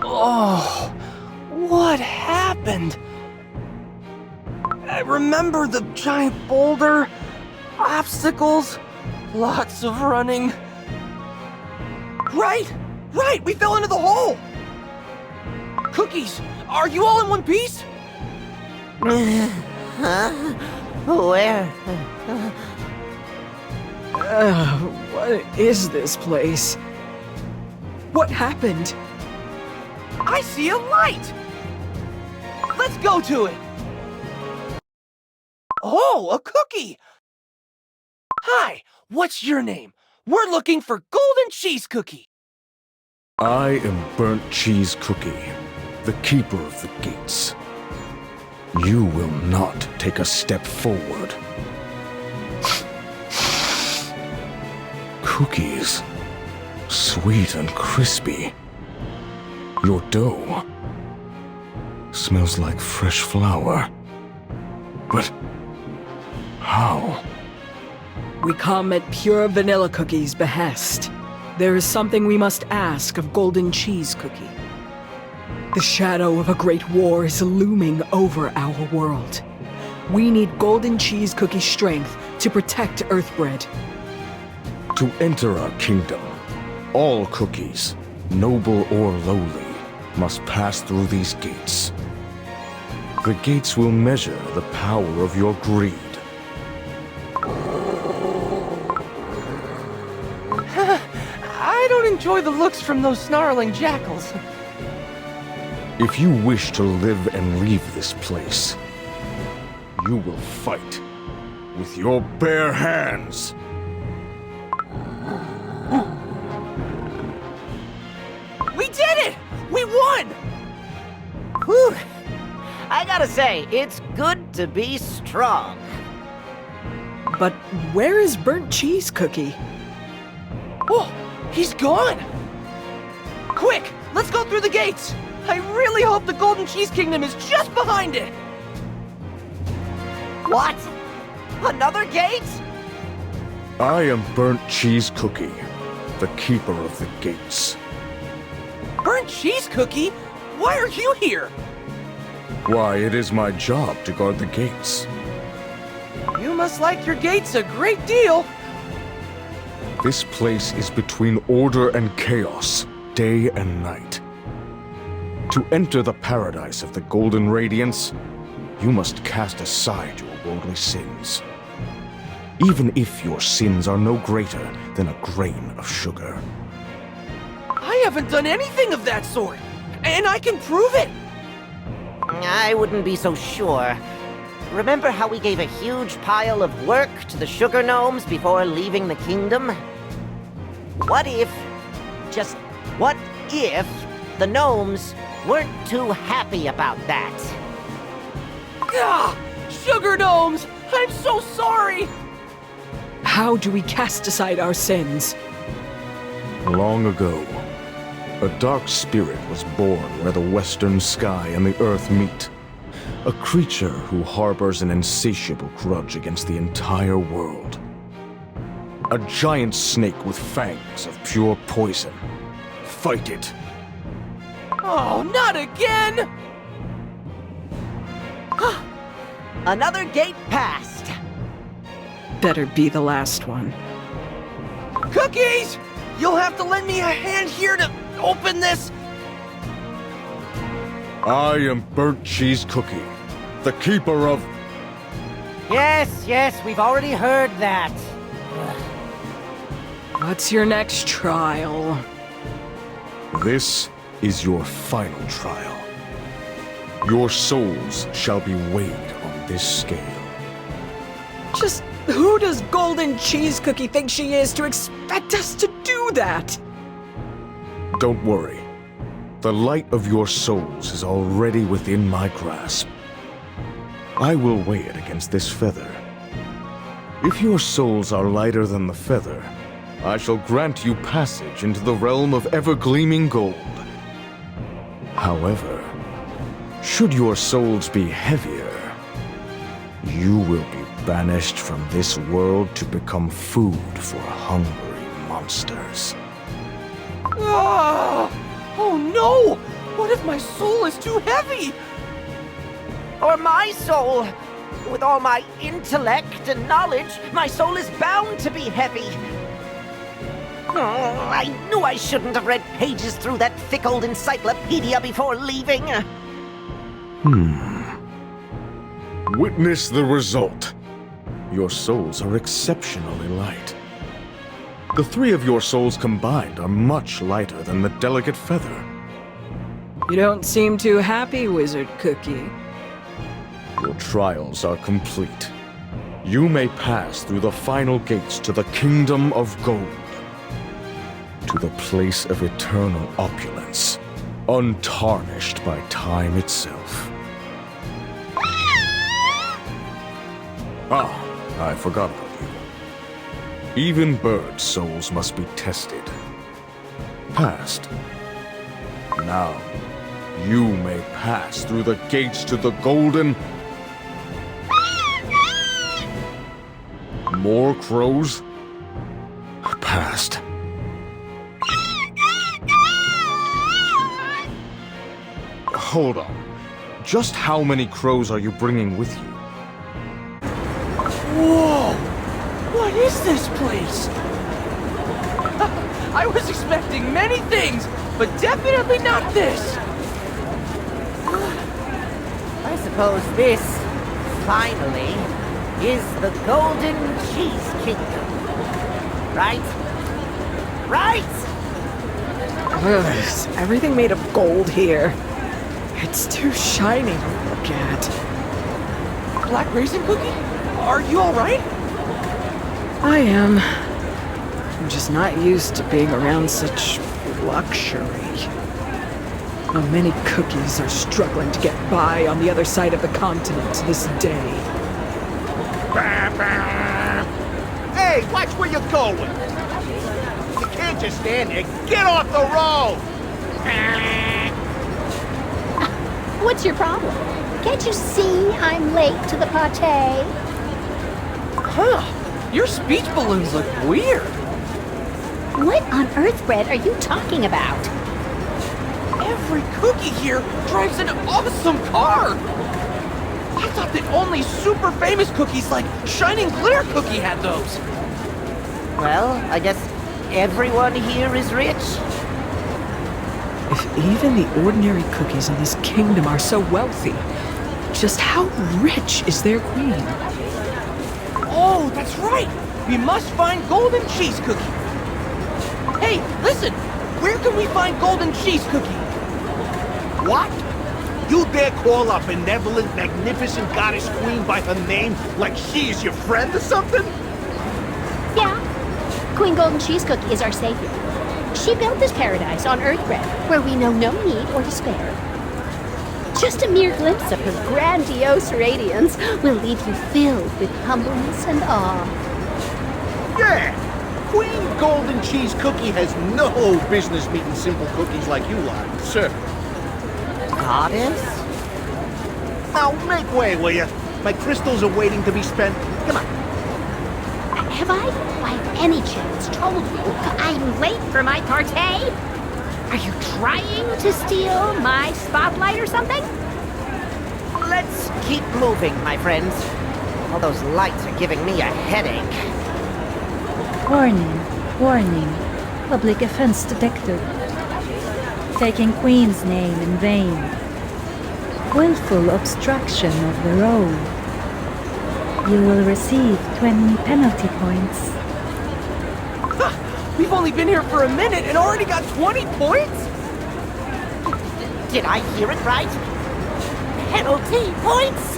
Oh, what happened? I remember the giant boulder, obstacles, lots of running. Right, we fell into the hole! Cookies, are you all in one piece? Huh? Where? What is this place? What happened? I see a light! Let's go to it! Oh, a cookie! Hi, what's your name? We're looking for Golden Cheese Cookie. I am Burnt Cheese Cookie, the keeper of the gates. You will not take a step forward. Cookies, sweet and crispy. Your dough smells like fresh flour. But how? We come at pure vanilla cookie's behest. There is something we must ask of Golden Cheese Cookie. The shadow of a great war is looming over our world. We need Golden Cheese Cookie's strength to protect Earthbread. To enter our kingdom, all cookies, noble or lowly, must pass through these gates. The gates will measure the power of your greed. I don't enjoy the looks from those snarling jackals. If you wish to live and leave this place, you will fight with your bare hands. We did it! We won! Whew. I gotta say, it's good to be strong. But where is Burnt Cheese Cookie? Oh, he's gone! Quick, let's go through the gates! I really hope the Golden Cheese Kingdom is just behind it! What? Another gate? I am Burnt Cheese Cookie, the keeper of the gates. Burnt Cheese Cookie? Why are you here? Why, it is my job to guard the gates. You must like your gates a great deal. This place is between order and chaos, day and night. To enter the paradise of the Golden Radiance, you must cast aside your worldly sins. Even if your sins are no greater than a grain of sugar. I haven't done anything of that sort, and I can prove it. I wouldn't be so sure. Remember how we gave a huge pile of work to the sugar gnomes before leaving the kingdom? What if the gnomes weren't too happy about that? Ah, sugar gnomes! I'm so sorry! How do we cast aside our sins? Long ago, a dark spirit was born where the western sky and the earth meet. A creature who harbors an insatiable grudge against the entire world. A giant snake with fangs of pure poison. Fight it. Oh, not again! Another gate passed. Better be the last one. Cookies! You'll have to lend me a hand here to open this. I am Burnt Cheese Cookie, the keeper of... Yes, we've already heard that. What's your next trial? This is your final trial. Your souls shall be weighed on this scale. Just who does Golden Cheese Cookie think she is to expect us to do that? Don't worry. The light of your souls is already within my grasp. I will weigh it against this feather. If your souls are lighter than the feather, I shall grant you passage into the realm of ever-gleaming gold. However, should your souls be heavier, you will be banished from this world to become food for hungry monsters. Ah! Oh no! What if my soul is too heavy? Or my soul? With all my intellect and knowledge, my soul is bound to be heavy. Oh, I knew I shouldn't have read pages through that thick old encyclopedia before leaving. Witness the result. Your souls are exceptionally light. The three of your souls combined are much lighter than the delicate feather. You don't seem too happy, Wizard Cookie. Your trials are complete. You may pass through the final gates to the Kingdom of Gold. To the place of eternal opulence, untarnished by time itself. Ah, I forgot about you. Even birds' souls must be tested. Passed. Now, you may pass through the gates to the golden... More crows? Passed. Hold on. Just how many crows are you bringing with you? Whoa! What is this place? I was expecting many things, but definitely not this! I suppose this, finally, is the Golden Cheese Kingdom. Right? Right? Ugh, is everything made of gold here? It's too shiny to look at. Black Raisin Cookie? Are you alright? I am. I'm just not used to being around such luxury. How many cookies are struggling to get by on the other side of the continent to this day? Hey, watch where you're going! You can't just stand there. Get off the road! What's your problem? Can't you see I'm late to the party? Huh. Your speech balloons look weird. What on earth, Bread, are you talking about? Every cookie here drives an awesome car! I thought that only super famous cookies like Shining Clear Cookie had those. Well, I guess everyone here is rich. If even the ordinary cookies in this kingdom are so wealthy, just how rich is their queen? Oh, that's right! We must find Golden Cheese Cookie. Hey, listen! Where can we find Golden Cheese Cookie? What? You dare call our benevolent, magnificent goddess queen by her name like she is your friend or something? Yeah. Queen Golden Cheese Cookie is our savior. She built this paradise on Earth, Bread, where we know no need or despair. Just a mere glimpse of her grandiose radiance will leave you filled with humbleness and awe. Yeah! Queen Golden Cheese Cookie has no business meeting simple cookies like you lot, sir. Goddess? Now make way, will you? My crystals are waiting to be spent. Come on. Have I, by any chance, told you I'm late for my party? Are you trying to steal my spotlight or something? Let's keep moving, my friends. All those lights are giving me a headache. Warning, warning. Public offense detected. Taking Queen's name in vain. Willful obstruction of the road. You will receive 20 penalty points. We've only been here for a minute and already got 20 points? Did I hear it right? Penalty points?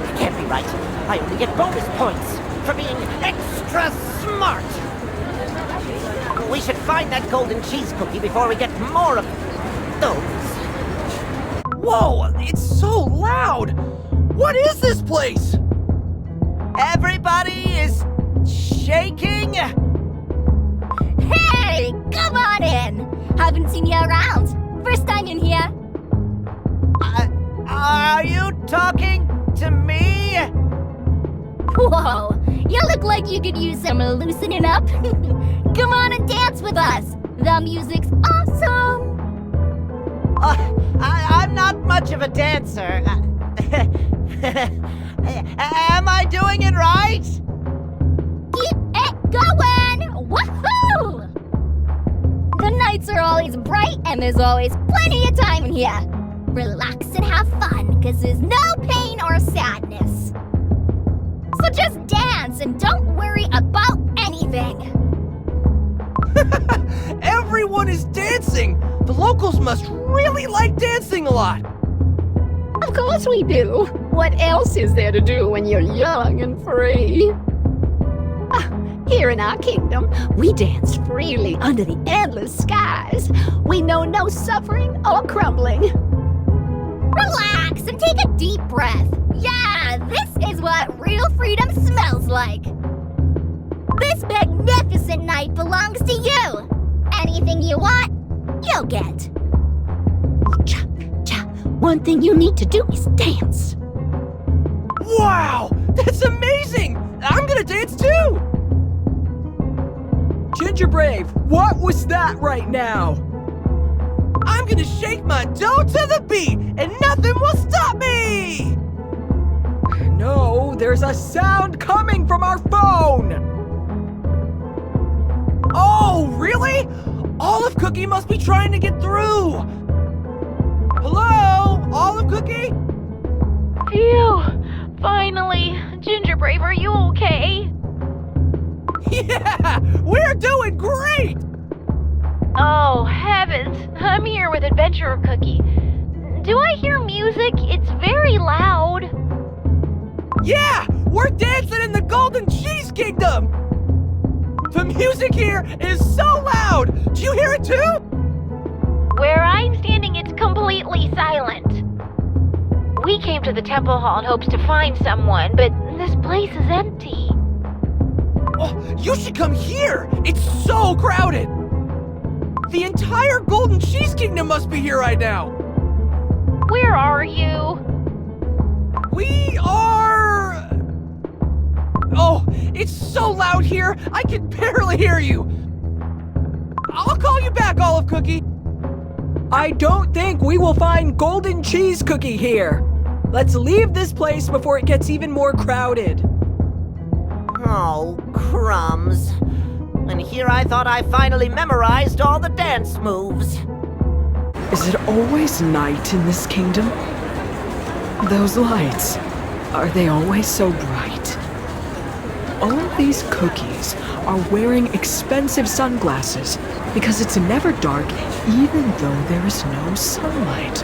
It can't be right. I only get bonus points for being extra smart. We should find that golden cheese cookie before we get more of those. Whoa, it's so loud! What is this place? Everybody is shaking. Hey, come on in! Haven't seen you around. First time in here. Are you talking to me? Whoa, you look like you could use some loosening up. Come on and dance with us. The music's awesome. much of a dancer. Am I doing it right? Keep it going! Woohoo! The nights are always bright and there's always plenty of time in here. Relax and have fun, cause there's no pain or sadness. So just dance and don't worry about anything. Everyone is dancing! The locals must really like dancing a lot! Of course we do. What else is there to do when you're young and free? Here in our kingdom, we dance freely under the endless skies. We know no suffering or crumbling. Relax and take a deep breath. Yeah, this is what real freedom smells like. This magnificent night belongs to you. Anything you want, you'll get. One thing you need to do is dance. Wow! That's amazing! I'm gonna dance too! Ginger Brave, what was that right now? I'm gonna shake my dough to the beat, and nothing will stop me! No, there's a sound coming from our phone! Oh, really? Olive Cookie must be trying to get through! Hello? Olive Cookie? Phew! Finally! Ginger Brave, are you okay? Yeah! We're doing great! Oh, heavens! I'm here with Adventurer Cookie. Do I hear music? It's very loud. Yeah! We're dancing in the Golden Cheese Kingdom! The music here is so loud! Do you hear it too? Where I'm standing, it's completely silent. We came to the temple hall in hopes to find someone, but this place is empty. Oh, you should come here! It's so crowded! The entire Golden Cheese Kingdom must be here right now! Where are you? We are... Oh, it's so loud here, I can barely hear you! I'll call you back, Olive Cookie! I don't think we will find Golden Cheese Cookie here. Let's leave this place before it gets even more crowded. Oh, crumbs. And here I thought I finally memorized all the dance moves. Is it always night in this kingdom? Those lights, are they always so bright? All of these cookies are wearing expensive sunglasses because it's never dark even though there is no sunlight.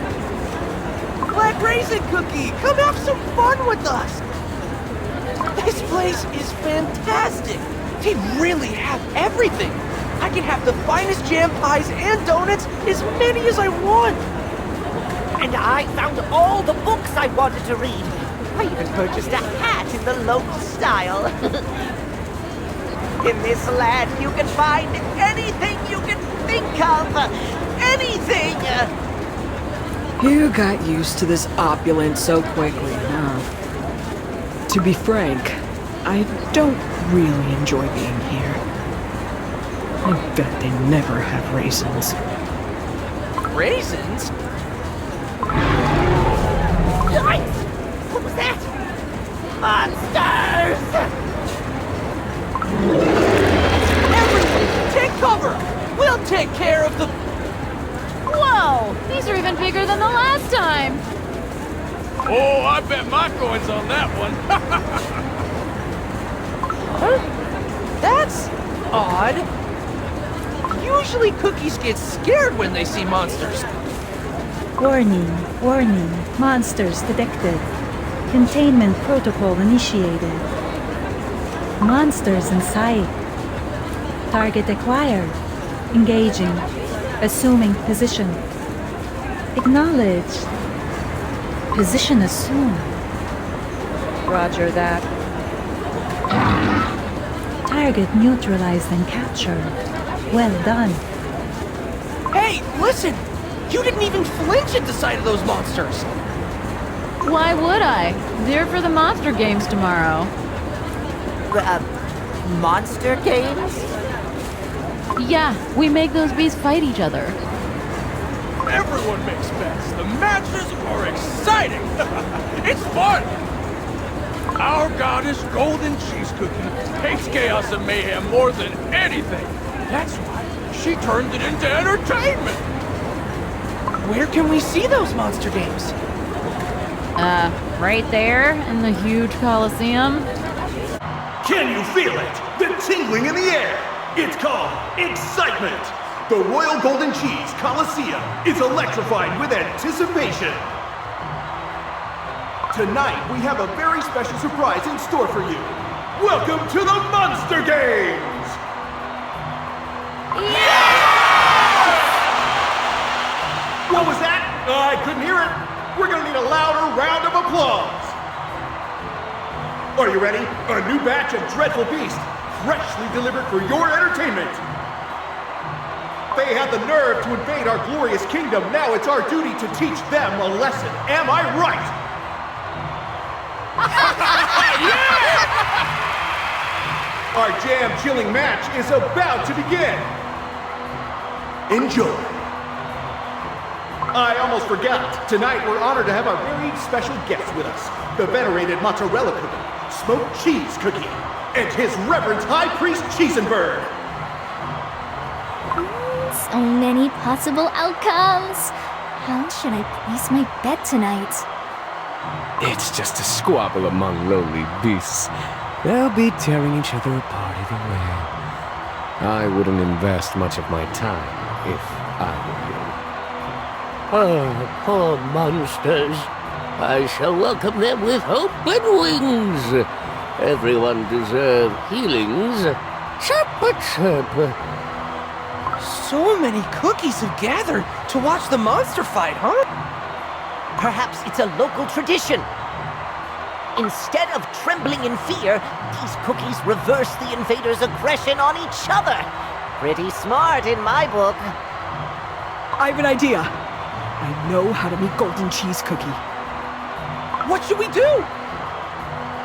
Black Raisin Cookie, come have some fun with us! This place is fantastic! They really have everything! I can have the finest jam pies and donuts, as many as I want! And I found all the books I wanted to read. I even purchased a hat in the local style. In this land, you can find anything you can think of. Anything! You got used to this opulence so quickly, huh? To be frank, I don't really enjoy being here. I bet they never have raisins. Raisins? Yikes! What was that? Monsters! Everyone, take cover! We'll take care of the... Whoa! These are even bigger than the last time! Oh, I bet my coin's on that one. Huh? That's odd. Usually cookies get scared when they see monsters. Warning, warning, monsters detected. Containment protocol initiated. Monsters in sight. Target acquired. Engaging. Assuming position. Acknowledged. Position assumed. Roger that. Target neutralized and captured. Well done. Hey, listen! You didn't even flinch at the sight of those monsters! Why would I? They're for the monster games tomorrow. Monster games? Yeah, we make those beasts fight each other. Everyone makes bets. The matches are exciting. It's fun. Our goddess Golden Cheese Cookie hates chaos and mayhem more than anything. That's why she turned it into entertainment. Where can we see those monster games? Right there in the huge Coliseum. Can you feel it? The tingling in the air. It's called excitement. The Royal Golden Cheese Coliseum is electrified with anticipation. Tonight, we have a very special surprise in store for you. Welcome to the Monster Games! What was that? I couldn't hear it. We're gonna need a louder round of applause. Are you ready? A new batch of dreadful beasts, freshly delivered for your entertainment. They had the nerve to invade our glorious kingdom. Now it's our duty to teach them a lesson. Am I right? Our jam-chilling match is about to begin. Enjoy. I almost forgot. Tonight we're honored to have our very special guest with us, the venerated mozzarella cookie, smoked cheese cookie, and his reverence High Priest Cheesenberg. So many possible outcomes. How should I place my bet tonight? It's just a squabble among lowly beasts. They'll be tearing each other apart either way. I wouldn't invest much of my time if I were you. Oh, poor monsters. I shall welcome them with open wings. Everyone deserves healings. Chirp-a-chirp. So many cookies have gathered to watch the monster fight, huh? Perhaps it's a local tradition. Instead of trembling in fear, these cookies reverse the invaders' aggression on each other. Pretty smart in my book. I have an idea. I know how to meet Golden Cheese Cookie. What should we do?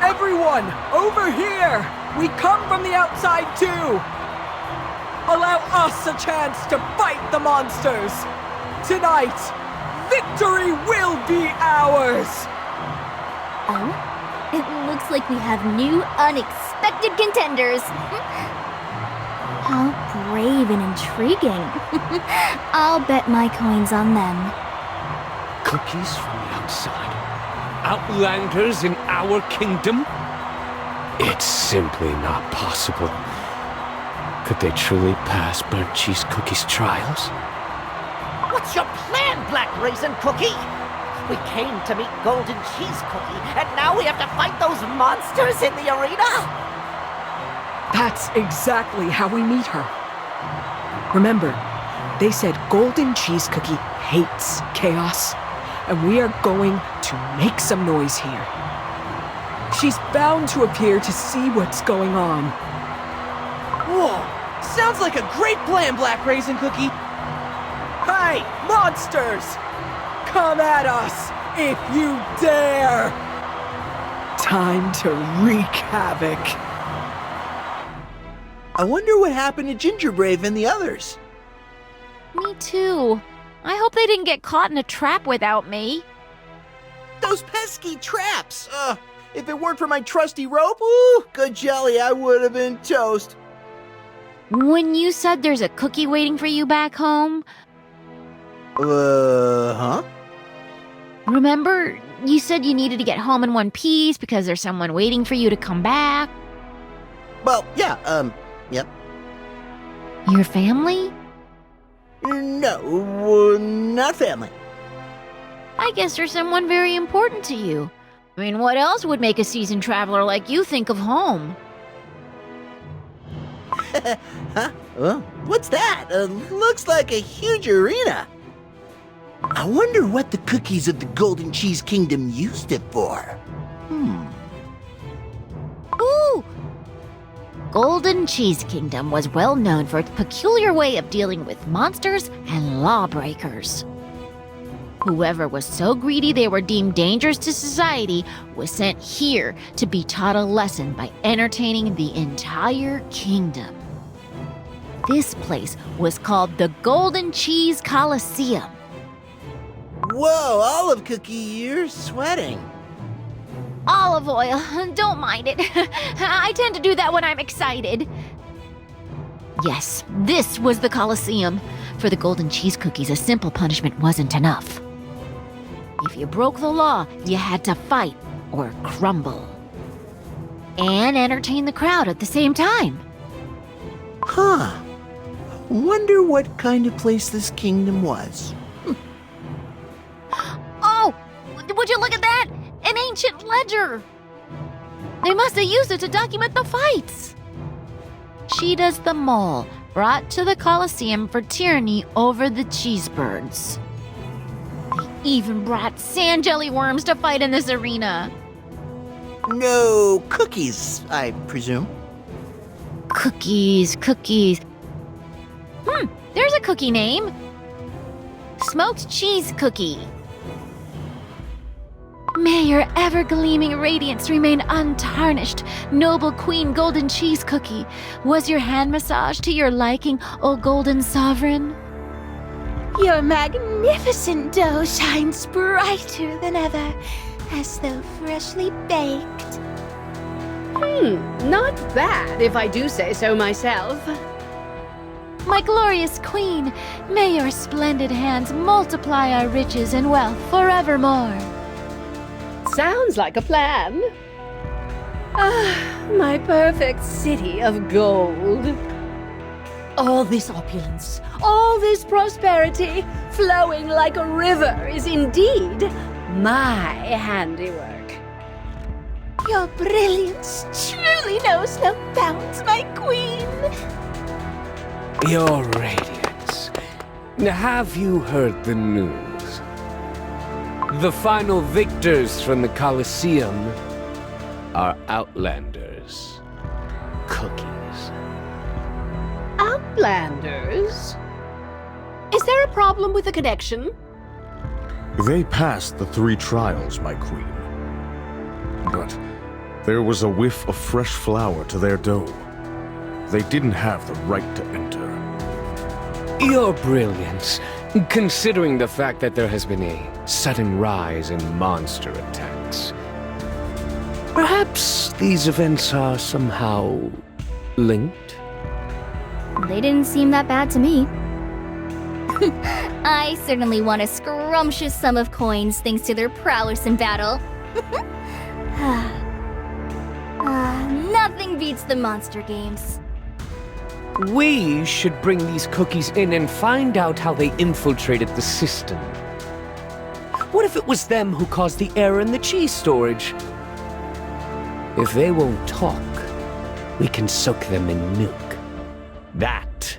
Everyone, over here! We come from the outside too! Allow us a chance to fight the monsters! Tonight, victory will be ours! Oh? It looks like we have new, unexpected contenders. How brave and intriguing. I'll bet my coins on them. Cookies from the outside? Outlanders in our kingdom? It's simply not possible. Could they truly pass Burnt Cheese Cookie's trials? What's your plan, Black Raisin Cookie? We came to meet Golden Cheese Cookie, and now we have to fight those monsters in the arena? That's exactly how we meet her. Remember, they said Golden Cheese Cookie hates chaos, and we are going to make some noise here. She's bound to appear to see what's going on. Whoa! Sounds like a great plan, Black Raisin Cookie. Hey, monsters! Come at us, if you dare! Time to wreak havoc. I wonder what happened to Gingerbrave and the others. Me too. I hope they didn't get caught in a trap without me. Those pesky traps! If it weren't for my trusty rope, ooh, good jelly, I would have been toast. When you said there's a cookie waiting for you back home, huh? remember you said you needed to get home in one piece because there's someone waiting for you to come back? Well, yeah, yep. Your family? No, not family. I guess there's someone very important to you. I mean, what else would make a seasoned traveler like you think of home? Huh? Well, what's that? Looks like a huge arena. I wonder what the cookies of the Golden Cheese Kingdom used it for. Ooh! Golden Cheese Kingdom was well known for its peculiar way of dealing with monsters and lawbreakers. Whoever was so greedy they were deemed dangerous to society was sent here to be taught a lesson by entertaining the entire kingdom. This place was called the Golden Cheese Coliseum. Whoa, Olive Cookie, you're sweating. Olive oil, don't mind it. I tend to do that when I'm excited. Yes, this was the Colosseum. For the golden cheese cookies, a simple punishment wasn't enough. If you broke the law, you had to fight or crumble. And entertain the crowd at the same time. Huh. Wonder what kind of place this kingdom was. Oh, would you look at that? An ancient ledger. They must have used it to document the fights. Cheetahs the mole, brought to the Colosseum for tyranny over the cheesebirds. They even brought sand jelly worms to fight in this arena. No cookies, I presume. Cookies. There's a cookie name. Smoked cheese cookie. May your ever-gleaming radiance remain untarnished, noble Queen Golden Cheese Cookie. Was your hand massage to your liking, O Golden Sovereign? Your magnificent dough shines brighter than ever, as though freshly baked. Not bad, if I do say so myself. My glorious Queen, may your splendid hands multiply our riches and wealth forevermore. Sounds like a plan. Ah, my perfect city of gold. All this opulence, all this prosperity, flowing like a river, is indeed my handiwork. Your brilliance truly knows no bounds, my queen. Your radiance. Have you heard the news? The final victors from the Colosseum are Outlanders. Cookies. Outlanders? Is there a problem with the connection? They passed the 3 trials, my queen. But there was a whiff of fresh flour to their dough. They didn't have the right to enter. Your brilliance, considering the fact that there has been a sudden rise in monster attacks. Perhaps these events are somehow linked? They didn't seem that bad to me. I certainly won a scrumptious sum of coins thanks to their prowess in battle. Nothing beats the monster games. We should bring these cookies in and find out how they infiltrated the system. What if it was them who caused the error in the cheese storage? If they won't talk, we can soak them in milk. That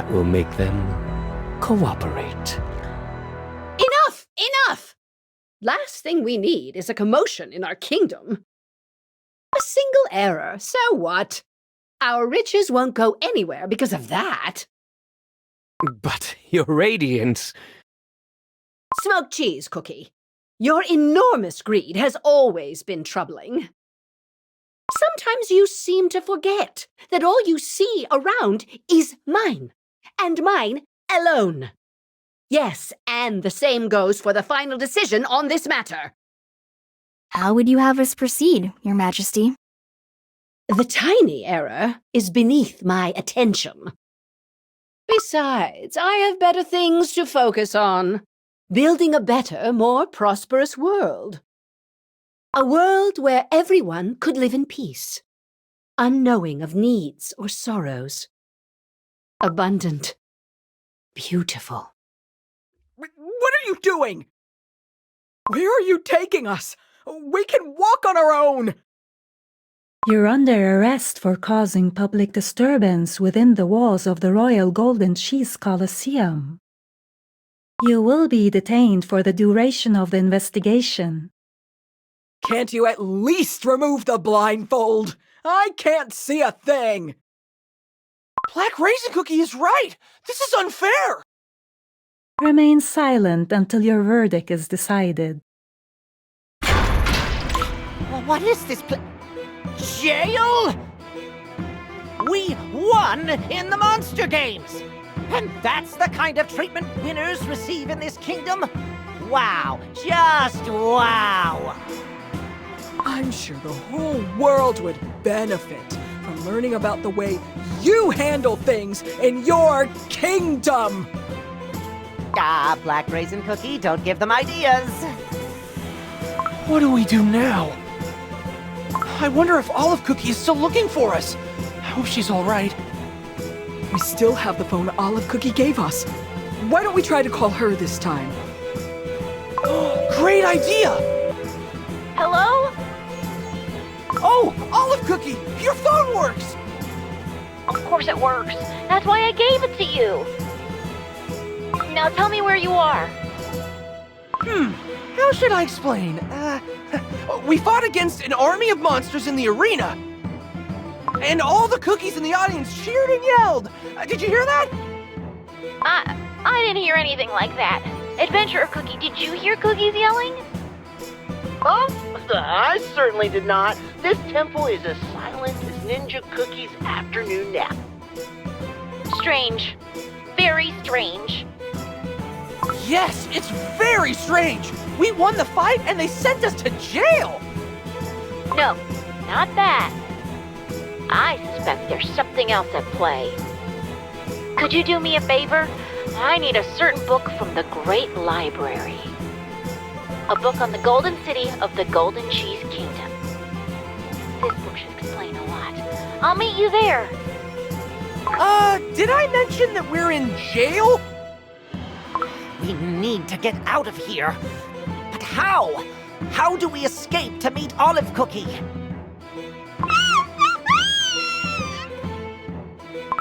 will make them cooperate. Enough! Last thing we need is a commotion in our kingdom. A single error, so what? Our riches won't go anywhere because of that. But your radiance... Smoked cheese cookie. Your enormous greed has always been troubling. Sometimes you seem to forget that all you see around is mine, and mine alone. Yes, and the same goes for the final decision on this matter. How would you have us proceed, Your Majesty? The tiny error is beneath my attention. Besides, I have better things to focus on. Building a better, more prosperous world. A world where everyone could live in peace, unknowing of needs or sorrows. Abundant. Beautiful. What are you doing? Where are you taking us? We can walk on our own! You're under arrest for causing public disturbance within the walls of the Royal Golden Cheese Colosseum. You will be detained for the duration of the investigation. Can't you at least remove the blindfold? I can't see a thing! Black Raisin Cookie is right! This is unfair! Remain silent until your verdict is decided. What is this jail? We won in the monster games! And that's the kind of treatment winners receive in this kingdom? Wow, just wow! I'm sure the whole world would benefit from learning about the way you handle things in your kingdom! Ah, Black Raisin Cookie, don't give them ideas. What do we do now? I wonder if Olive Cookie is still looking for us. I hope she's all right. We still have the phone Olive Cookie gave us. Why don't we try to call her this time? Great idea! Hello? Oh, Olive Cookie, your phone works! Of course it works. That's why I gave it to you. Now tell me where you are. How should I explain? We fought against an army of monsters in the arena. And all the cookies in the audience cheered and yelled. Did you hear that? I didn't hear anything like that. Adventurer Cookie, did you hear cookies yelling? Oh, I certainly did not. This temple is as silent as Ninja Cookie's afternoon nap. Strange. Very strange. Yes, it's very strange. We won the fight and they sent us to jail. No, not that. I suspect there's something else at play. Could you do me a favor? I need a certain book from the Great Library. A book on the Golden City of the Golden Cheese Kingdom. This book should explain a lot. I'll meet you there. Did I mention that we're in jail? We need to get out of here. But how? How do we escape to meet Olive Cookie?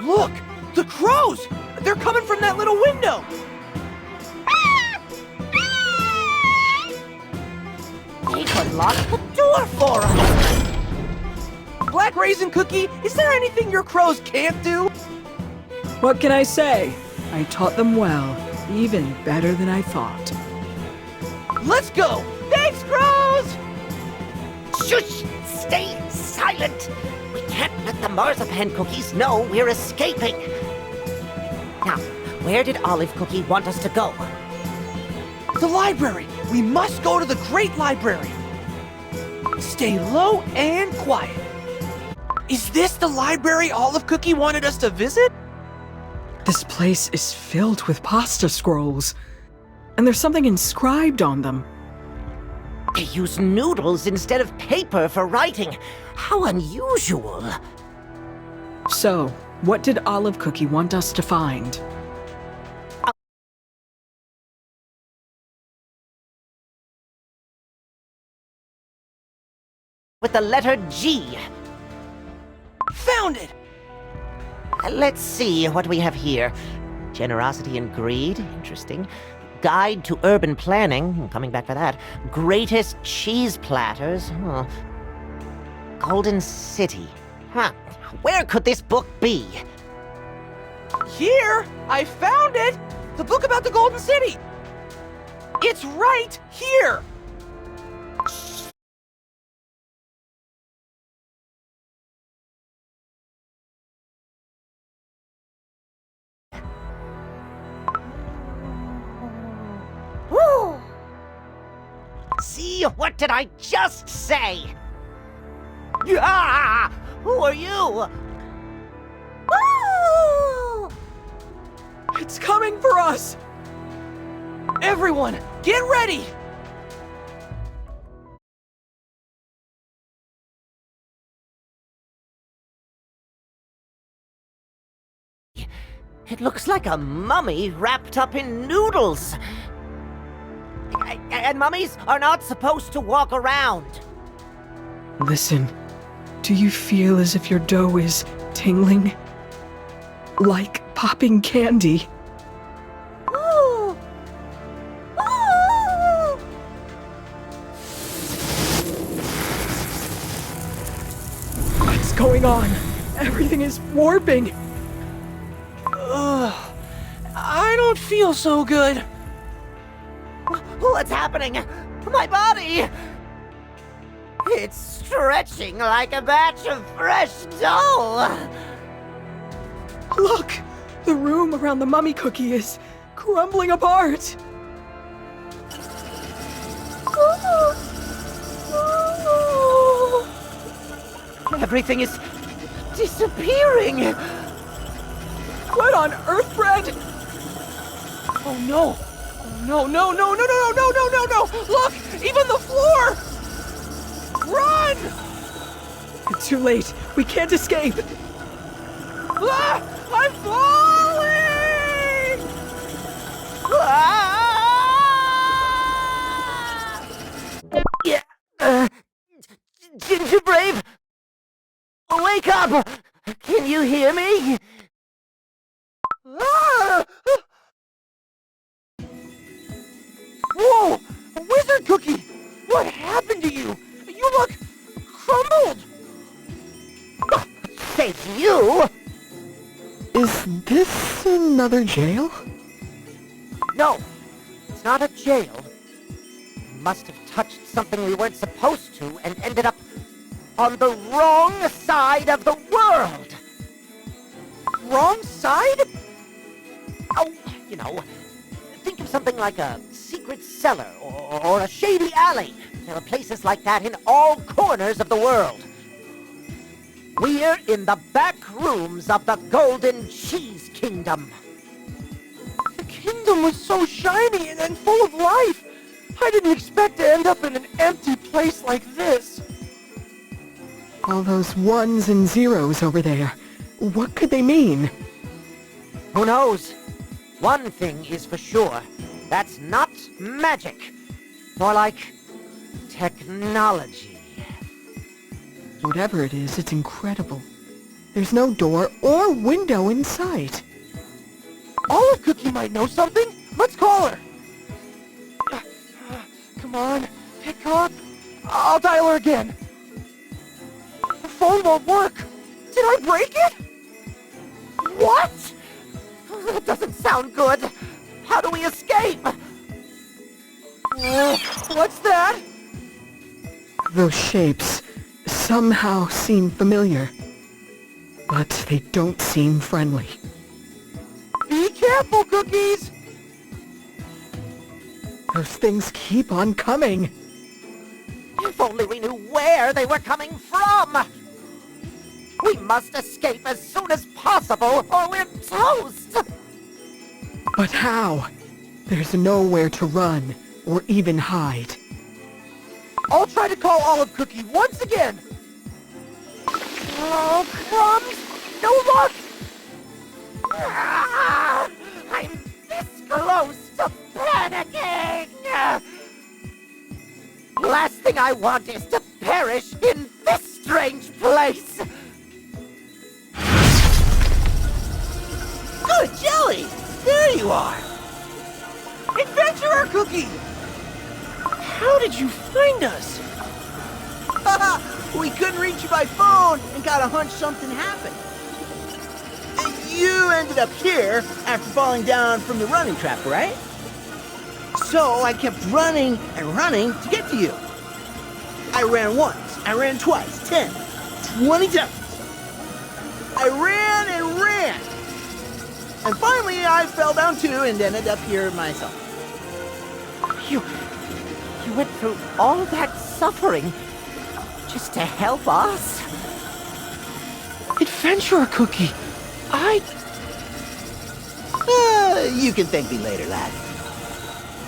Look, the crows! They're coming from that little window! They could lock the door for us! Black Raisin Cookie, is there anything your crows can't do? What can I say? I taught them well, even better than I thought. Let's go! Thanks, crows! Shush! Stay silent! We can't let the marzipan cookies know we're escaping! Now, where did Olive Cookie want us to go? The library! We must go to the Great Library! Stay low and quiet. Is this the library Olive Cookie wanted us to visit? This place is filled with pasta scrolls, and there's something inscribed on them. They use noodles instead of paper for writing. How unusual! So, what did Olive Cookie want us to find? With the letter G. Found it! Let's see what we have here. Generosity and greed, interesting. Guide to urban planning, coming back for that. Greatest cheese platters, Golden City. Huh, where could this book be? Here! I found it! The book about the Golden City! It's right here! Woo! See, what did I just say? Ah! Who are you? Woo! It's coming for us! Everyone, get ready! It looks like a mummy wrapped up in noodles. And mummies are not supposed to walk around. Listen, do you feel as if your dough is tingling? Like popping candy? Ooh. Ooh. What's going on? Everything is warping. Ugh, I don't feel so good. What's happening? My body! It's stretching like a batch of fresh dough! Look! The room around the mummy cookie is crumbling apart. Everything is disappearing. What on earth, Bread? Oh no! Oh no, no, no, no, no, no, no, no, no! Look! Even the floor! Run! Too late. We can't escape. Ah! I'm falling! Yeah. Ginger Brave! Wake up! Can you hear me? Ah! Whoa! A wizard cookie! What happened to you? You look crumbled! Say you! Is this another jail? No, it's not a jail. We must have touched something we weren't supposed to and ended up on the wrong side of the world. Wrong side? Oh, you know, think of something like a secret cellar or a shady alley. There are places like that in all corners of the world. We're in the back rooms of the Golden Cheese Kingdom. The kingdom was so shiny and full of life. I didn't expect to end up in an empty place like this. All those ones and zeros over there. What could they mean? Who knows? One thing is for sure. That's not magic. More like technology. Whatever it is, it's incredible. There's no door or window in sight. Olive Cookie might know something. Let's call her. Come on, pick up. I'll dial her again. The phone won't work. Did I break it? What? That doesn't sound good. How do we escape? What's that? Those shapes somehow seem familiar, but they don't seem friendly. Be careful, Cookies! Those things keep on coming. If only we knew where they were coming from! We must escape as soon as possible, or we're toast! But how? There's nowhere to run or even hide. I'll try to call Olive Cookie once again. Oh, crumbs! No luck! Ah, I'm this close to panicking! Last thing I want is to perish in this strange place! Good Jelly! There you are! Adventurer Cookie! How did you find us? We couldn't reach you by phone and got a hunch something happened. You ended up here after falling down from the running trap, right? So I kept running and running to get to you. I ran once, I ran twice, 10, 20 times. I ran and ran. And finally I fell down too and ended up here myself. You went through all that suffering just to help us? Adventurer Cookie, You can thank me later, lad.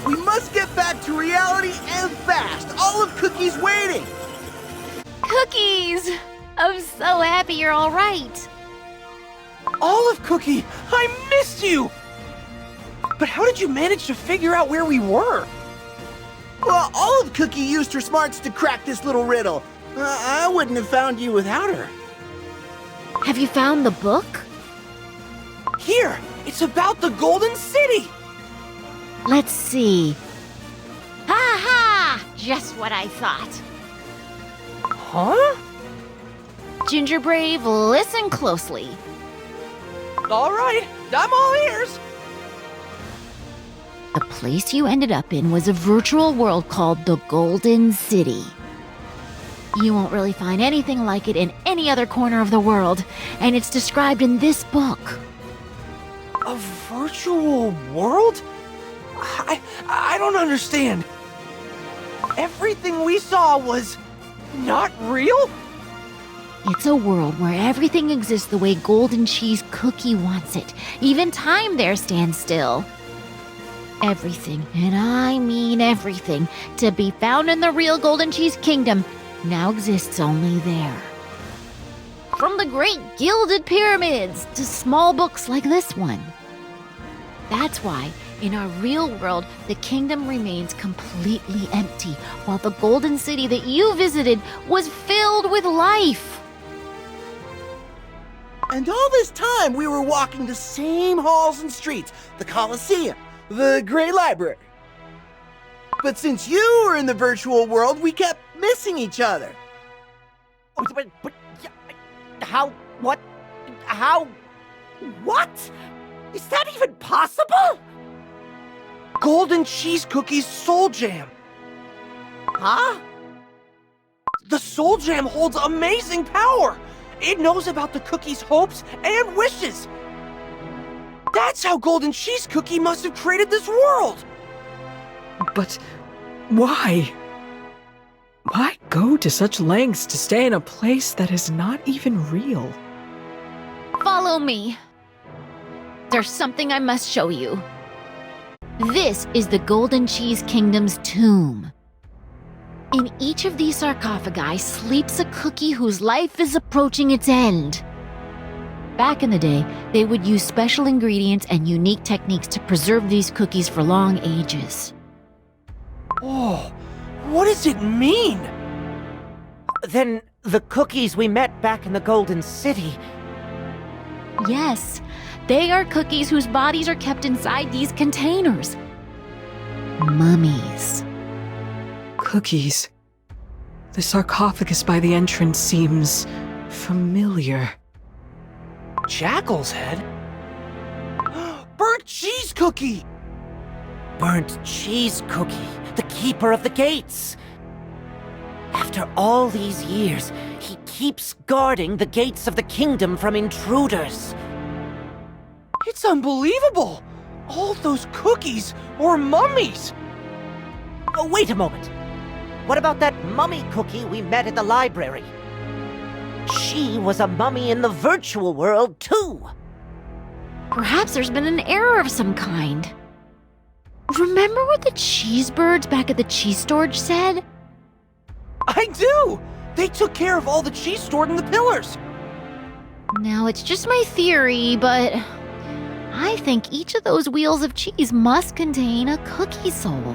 We must get back to reality and fast. Olive Cookie's waiting. Cookies! I'm so happy you're all right. Olive Cookie, I missed you! But how did you manage to figure out where we were? Well, Olive Cookie used her smarts to crack this little riddle. I wouldn't have found you without her. Have you found the book? Here! It's about the Golden City! Let's see. Ha ha! Just what I thought. Huh? Ginger Brave, listen closely. Alright, I'm all ears! The place you ended up in was a virtual world called the Golden City. You won't really find anything like it in any other corner of the world, and it's described in this book. A virtual world? I don't understand. Everything we saw was not real? It's a world where everything exists the way Golden Cheese Cookie wants it. Even time there stands still. Everything, and I mean everything, to be found in the real Golden Cheese Kingdom now exists only there. From the great gilded pyramids to small books like this one. That's why, in our real world, the kingdom remains completely empty, while the Golden City that you visited was filled with life. And all this time we were walking the same halls and streets, the Colosseum, the Great Library. But since you were in the virtual world, we kept missing each other. But how? What? How? What? Is that even possible? Golden Cheese Cookie's Soul Jam. Huh? The Soul Jam holds amazing power. It knows about the cookie's hopes and wishes. That's how Golden Cheese Cookie must have created this world. But why? Why go to such lengths to stay in a place that is not even real? Follow me. There's something I must show you. This is the Golden Cheese Kingdom's tomb. In each of these sarcophagi sleeps a cookie whose life is approaching its end. Back in the day, they would use special ingredients and unique techniques to preserve these cookies for long ages. Oh, what does it mean? Then the cookies we met back in the Golden City. Yes, they are cookies whose bodies are kept inside these containers. Mummies. Cookies. The sarcophagus by the entrance seems familiar. Jackal's head? Burnt cheese cookie! Burnt cheese cookie, the keeper of the gates. After all these years, he keeps guarding the gates of the kingdom from intruders. It's unbelievable! All those cookies were mummies! Oh, wait a moment. What about that mummy cookie we met at the library? She was a mummy in the virtual world, too. Perhaps there's been an error of some kind. Remember what the cheesebirds back at the cheese storage said? I do! They took care of all the cheese stored in the pillars! Now, it's just my theory, but I think each of those wheels of cheese must contain a cookie soul.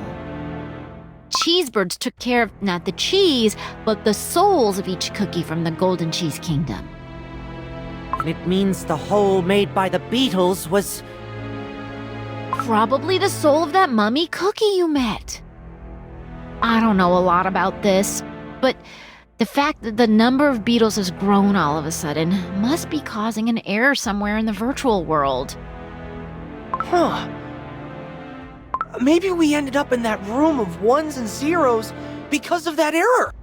Cheesebirds took care of not the cheese, but the souls of each cookie from the Golden Cheese Kingdom. And it means the hole made by the beetles was... Probably the soul of that mummy cookie you met. I don't know a lot about this, but the fact that the number of beetles has grown all of a sudden must be causing an error somewhere in the virtual world. Huh. Maybe we ended up in that room of ones and zeros because of that error.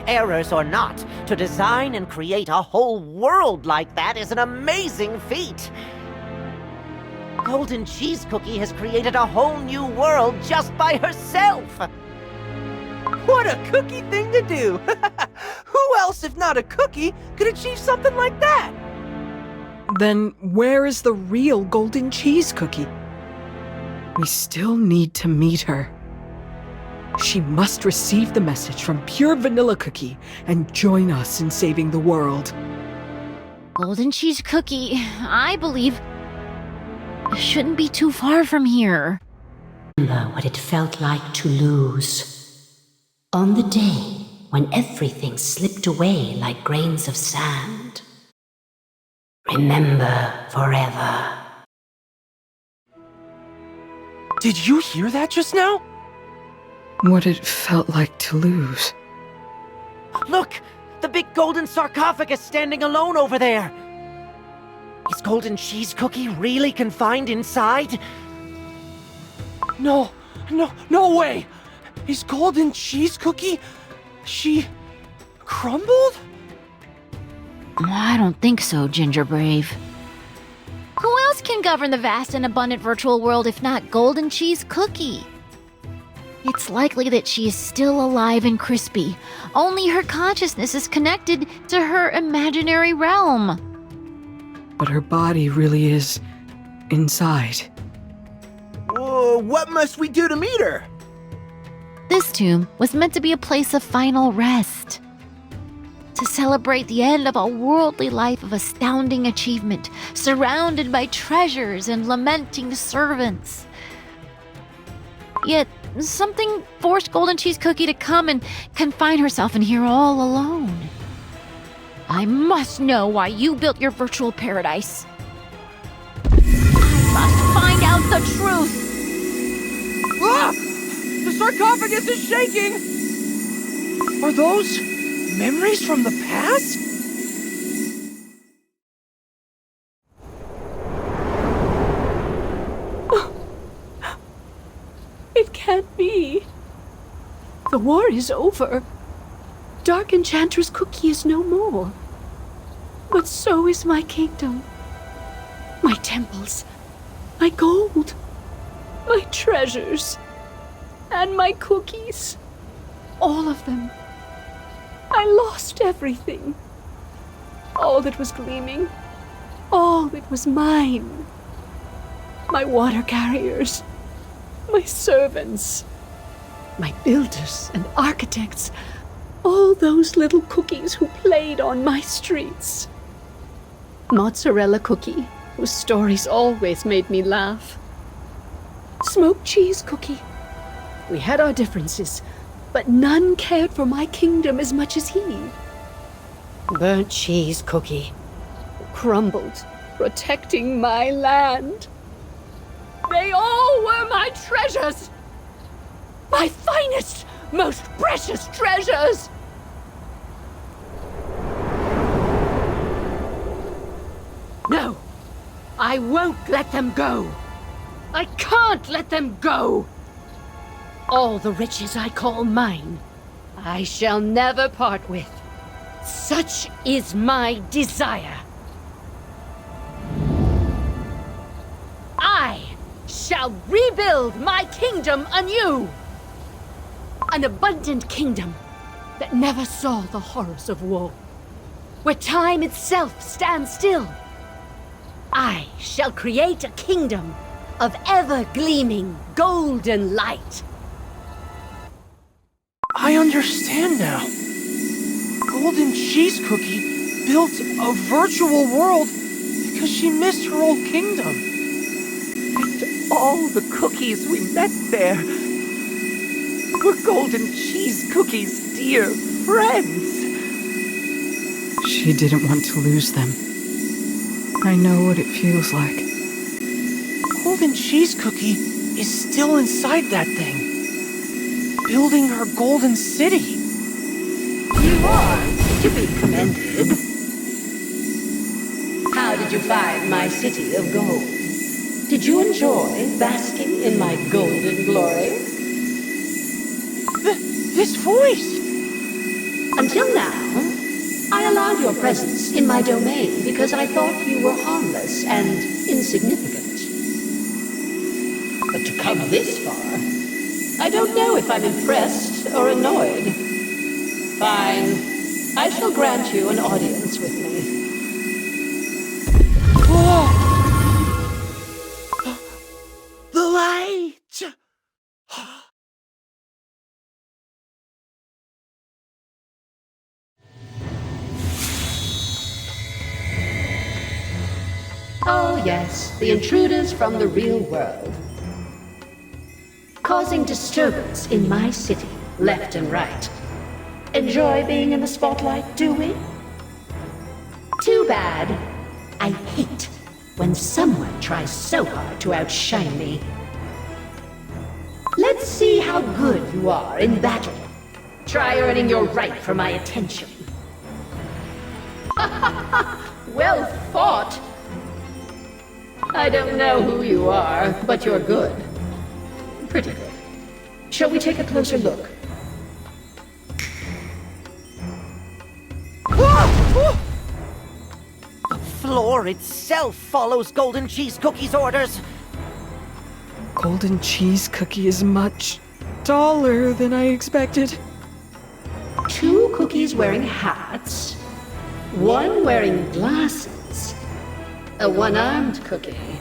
Errors or not, to design and create a whole world like that is an amazing feat. Golden Cheese Cookie has created a whole new world just by herself. What a cookie thing to do! Who else, if not a cookie, could achieve something like that? Then where is the real Golden Cheese Cookie? We still need to meet her. She must receive the message from Pure Vanilla Cookie and join us in saving the world. Golden Cheese Cookie, I believe, shouldn't be too far from here. Remember what it felt like to lose. On the day when everything slipped away like grains of sand. Remember forever. Did you hear that just now? What it felt like to lose. Look! The big golden sarcophagus standing alone over there! Is Golden Cheese Cookie really confined inside? No way! Is Golden Cheese Cookie... she... crumbled? I don't think so, Ginger Brave. Who else can govern the vast and abundant virtual world if not Golden Cheese Cookie? It's likely that she is still alive and crispy, only her consciousness is connected to her imaginary realm. But her body really is inside. Whoa, what must we do to meet her? This tomb was meant to be a place of final rest, to celebrate the end of a worldly life of astounding achievement, surrounded by treasures and lamenting servants. Yet, something forced Golden Cheese Cookie to come and confine herself in here all alone. I must know why you built your virtual paradise. I must find out the truth! Ah! The sarcophagus is shaking! Are those memories from the past? It can't be. The war is over. Dark Enchantress Cookie is no more. But so is my kingdom. My temples. My gold. My treasures. And my cookies. All of them. I lost everything. All that was gleaming. All that was mine. My water carriers. My servants. My builders and architects. All those little cookies who played on my streets. Mozzarella Cookie, whose stories always made me laugh. Smoked Cheese Cookie. We had our differences, but none cared for my kingdom as much as he. Burnt Cheese Cookie, who crumbled, protecting my land. They all were my treasures! My finest, most precious treasures! No! I won't let them go! I can't let them go! All the riches I call mine, I shall never part with. Such is my desire. I shall rebuild my kingdom anew! An abundant kingdom that never saw the horrors of war, where time itself stands still. I shall create a kingdom of ever-gleaming golden light. I understand now. Golden Cheese Cookie built a virtual world because she missed her old kingdom. And all the cookies we met there were Golden Cheese Cookie's dear friends. She didn't want to lose them. I know what it feels like. Golden Cheese Cookie is still inside that thing, building her golden city. You are to be commended. How did you find my city of gold? Did you enjoy basking in my golden glory? This voice! Until now, I allowed your presence in my domain because I thought you were harmless and insignificant. But to come this far, I don't know if I'm impressed or annoyed. Fine. I shall grant you an audience with me. Whoa! The light! Oh yes, the intruders from the real world. Causing disturbance in my city, left and right. Enjoy being in the spotlight, do we? Too bad. I hate when someone tries so hard to outshine me. Let's see how good you are in battle. Try earning your right for my attention. Well fought! I don't know who you are, but you're good. Pretty good. Shall we take a closer look? A floor itself follows Golden Cheese Cookie's orders. Golden Cheese Cookie is much taller than I expected. 2 cookies wearing hats, 1 wearing glasses, a one-armed cookie.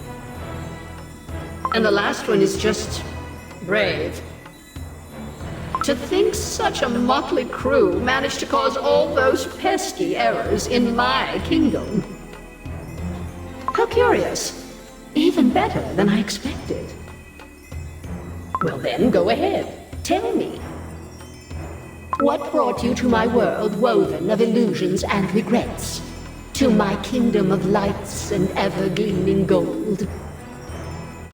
And the last one is just brave. To think such a motley crew managed to cause all those pesky errors in my kingdom. How curious. Even better than I expected. Well then, go ahead. Tell me. What brought you to my world woven of illusions and regrets? To my kingdom of lights and ever-gleaming gold?